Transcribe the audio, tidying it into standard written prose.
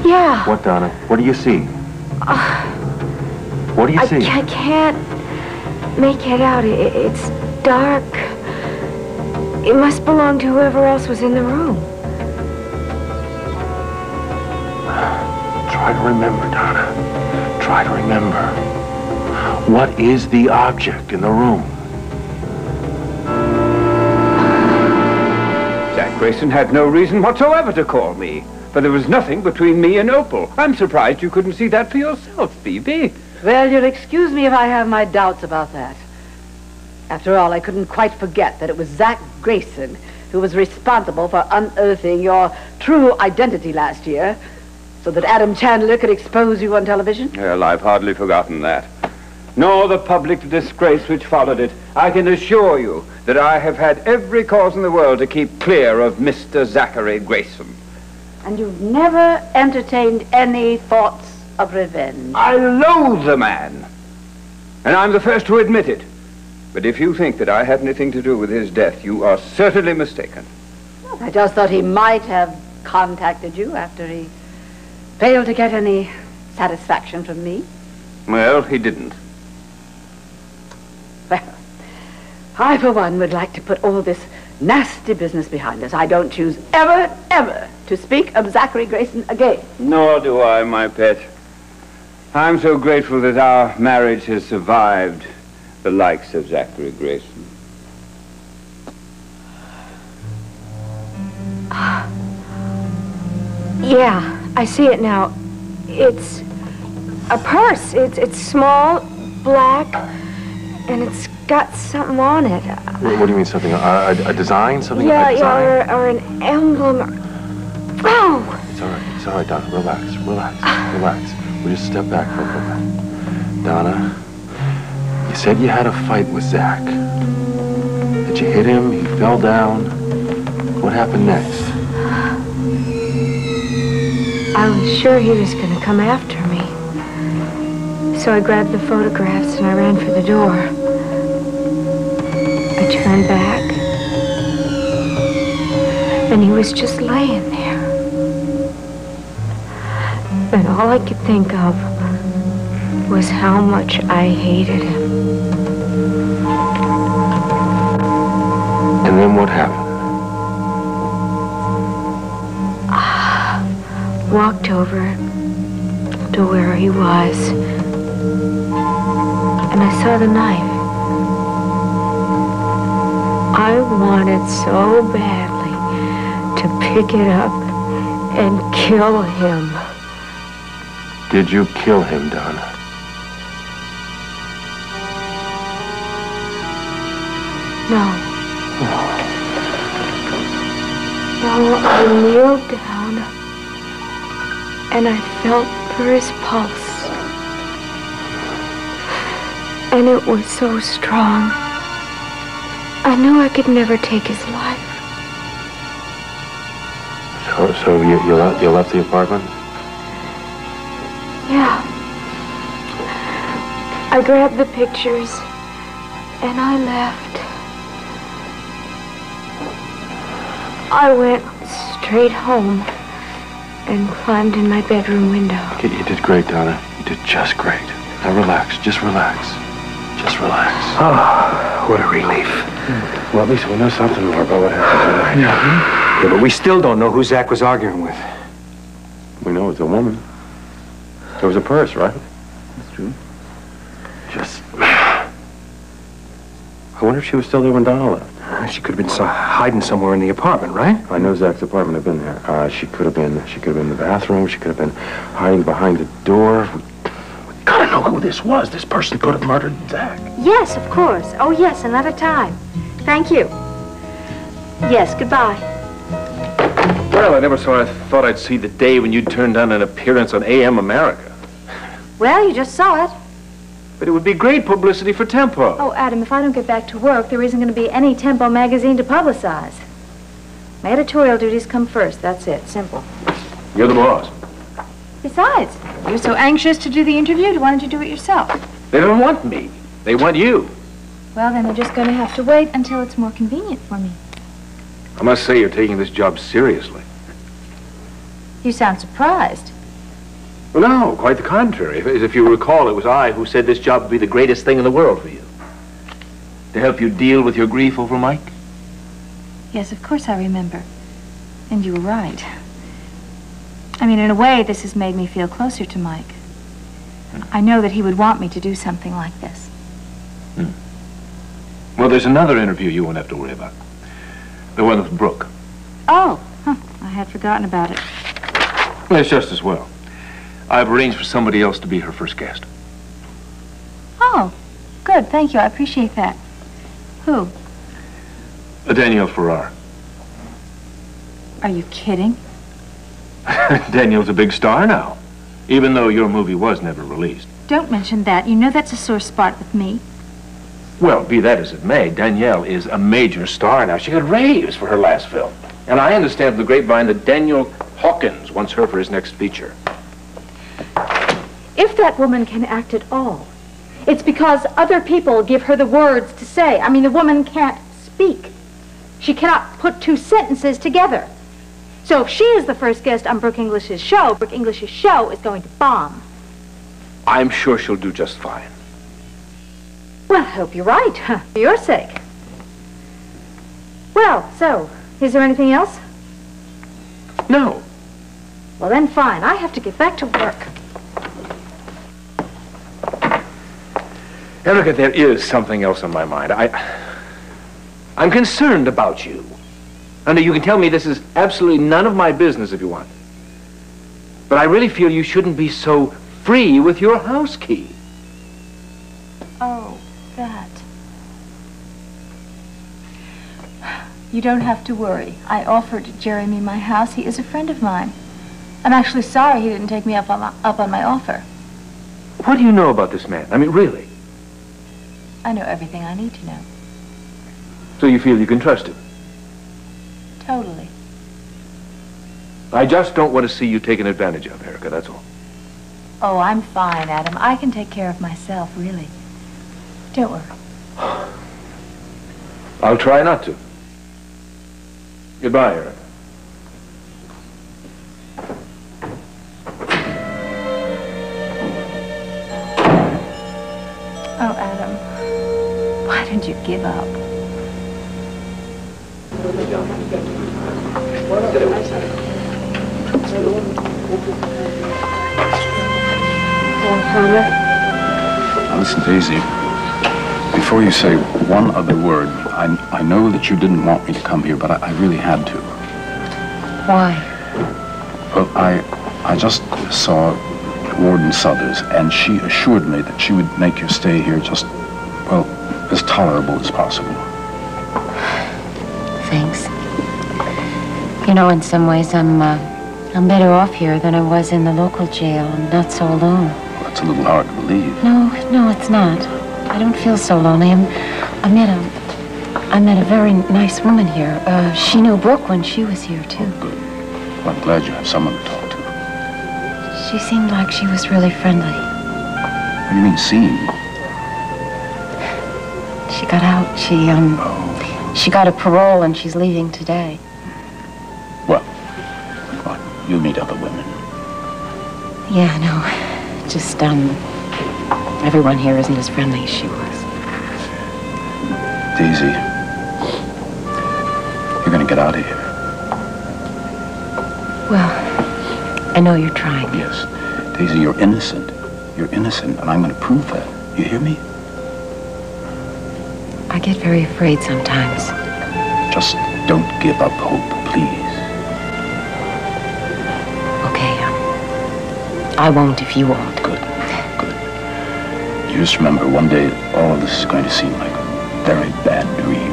Yeah. What, Donna? What do you see? What do you see? I can't make it out. It's dark. It must belong to whoever else was in the room. Try to remember, Donna. Try to remember. What is the object in the room? Jack Grayson had no reason whatsoever to call me, for there was nothing between me and Opal. I'm surprised you couldn't see that for yourself, Phoebe. Well, you'll excuse me if I have my doubts about that. After all, I couldn't quite forget that it was Zach Grayson who was responsible for unearthing your true identity last year, so that Adam Chandler could expose you on television. Well, I've hardly forgotten that. Nor the public disgrace which followed it. I can assure you that I have had every cause in the world to keep clear of Mr. Zachary Grayson. And you've never entertained any thoughts of revenge? I loathe the man, and I'm the first to admit it. But if you think that I had anything to do with his death, you are certainly mistaken. Well, I just thought he might have contacted you after he failed to get any satisfaction from me. Well, he didn't. Well, I, for one, would like to put all this nasty business behind us. I don't choose ever, ever to speak of Zachary Grayson again. Nor do I, my pet. I'm so grateful that our marriage has survived the likes of Zachary Grayson. Yeah, I see it now. It's a purse. It's small, black, and it's got something on it. What do you mean, something? A design? Something? Yeah, a design? yeah, or an emblem. Oh! It's all right, Donna. Relax. We'll just step back for a moment. Donna, you said you had a fight with Zach. That you hit him, he fell down. What happened next? I was sure he was going to come after me. So I grabbed the photographs and I ran for the door. I turned back. And he was just laying there. And all I could think of was how much I hated him. And then what happened? Walked over to where he was, and I saw the knife. I wanted so badly to pick it up and kill him. Did you kill him, Donna? No. No, I kneeled down and I felt for his pulse. And it was so strong. I knew I could never take his life. So you left the apartment? Yeah. I grabbed the pictures and I left. I went straight home and climbed in my bedroom window. Okay, you did great, Donna. You did just great. Now relax. Just relax. Just relax. Oh, what a relief. Well, at least we know something more about what happened tonight. Yeah, but we still don't know who Zach was arguing with. We know it's a woman. There was a purse, right? That's true. Just... I wonder if she was still there when Donna left. She could have been hiding somewhere in the apartment, right? I know Zach's apartment had been there. She could have been in the bathroom. She could have been hiding behind the door. We gotta know who this was. This person could have murdered Zach. Yes, of course. Oh, yes, another time. Thank you. Yes, goodbye. Well, I never thought I'd see the day when you'd turn down an appearance on AM America. Well, you just saw it. But it would be great publicity for Tempo. Oh, Adam, if I don't get back to work, there isn't going to be any Tempo magazine to publicize. My editorial duties come first. That's it. Simple. You're the boss. Besides, you're so anxious to do the interview, why don't you do it yourself? They don't want me. They want you. Well, then they're just going to have to wait until it's more convenient for me. I must say you're taking this job seriously. You sound surprised. Well, no, quite the contrary. If you recall, it was I who said this job would be the greatest thing in the world for you. To help you deal with your grief over Mike? Yes, of course I remember. And you were right. I mean, in a way, this has made me feel closer to Mike. I know that he would want me to do something like this. Well, there's another interview you won't have to worry about. The one with Brooke. Oh, I had forgotten about it. Well, it's just as well. I've arranged for somebody else to be her first guest. Oh, good, thank you. I appreciate that. Who? Danielle Farrar. Are you kidding? Danielle's a big star now, even though your movie was never released. Don't mention that. You know that's a sore spot with me. Well, be that as it may, Danielle is a major star now. She got raves for her last film. And I understand from the grapevine that Daniel Hawkins wants her for his next feature. If that woman can act at all, it's because other people give her the words to say. I mean, the woman can't speak. She cannot put two sentences together. So if she is the first guest on Brooke English's show is going to bomb. I'm sure she'll do just fine. Well, I hope you're right, for your sake. Well, so, is there anything else? No. Well, then fine. I have to get back to work. Erica, there is something else on my mind. I'm concerned about you. I know you can tell me this is absolutely none of my business if you want. But I really feel you shouldn't be so free with your house key. Oh, that. You don't have to worry. I offered Jeremy my house. He is a friend of mine. I'm actually sorry he didn't take me up on my offer. What do you know about this man? I mean, really? I know everything I need to know. So you feel you can trust him? Totally. I just don't want to see you taken advantage of, Erica, that's all. Oh, I'm fine, Adam. I can take care of myself, really. Don't worry. I'll try not to. Goodbye, Erica. Oh, Adam, why did you give up? Now listen, Daisy, before you say one other word, I know that you didn't want me to come here, but I really had to. Why? Well, I just saw Warden Southers, and she assured me that she would make your stay here just, well, as tolerable as possible. Thanks. You know, in some ways, I'm better off here than I was in the local jail. I'm not so alone. Well, that's a little hard to believe. No, it's not. I don't feel so lonely. I met a very nice woman here. She knew Brooke when she was here, too. Oh, good. Well, I'm glad you have someone to talk to. She seemed like she was really friendly. What do you mean, seemed? She got out. She got a parole, and she's leaving today. Well, you'll meet other women. Yeah, no. Just, everyone here isn't as friendly as she was. Daisy, you're gonna get out of here. Well, I know you're trying. Yes. Daisy, you're innocent. You're innocent, and I'm gonna prove that. You hear me? I get very afraid sometimes. Just don't give up hope, please. Okay, I won't if you won't. Good. You just remember, one day all of this is going to seem like a very bad dream.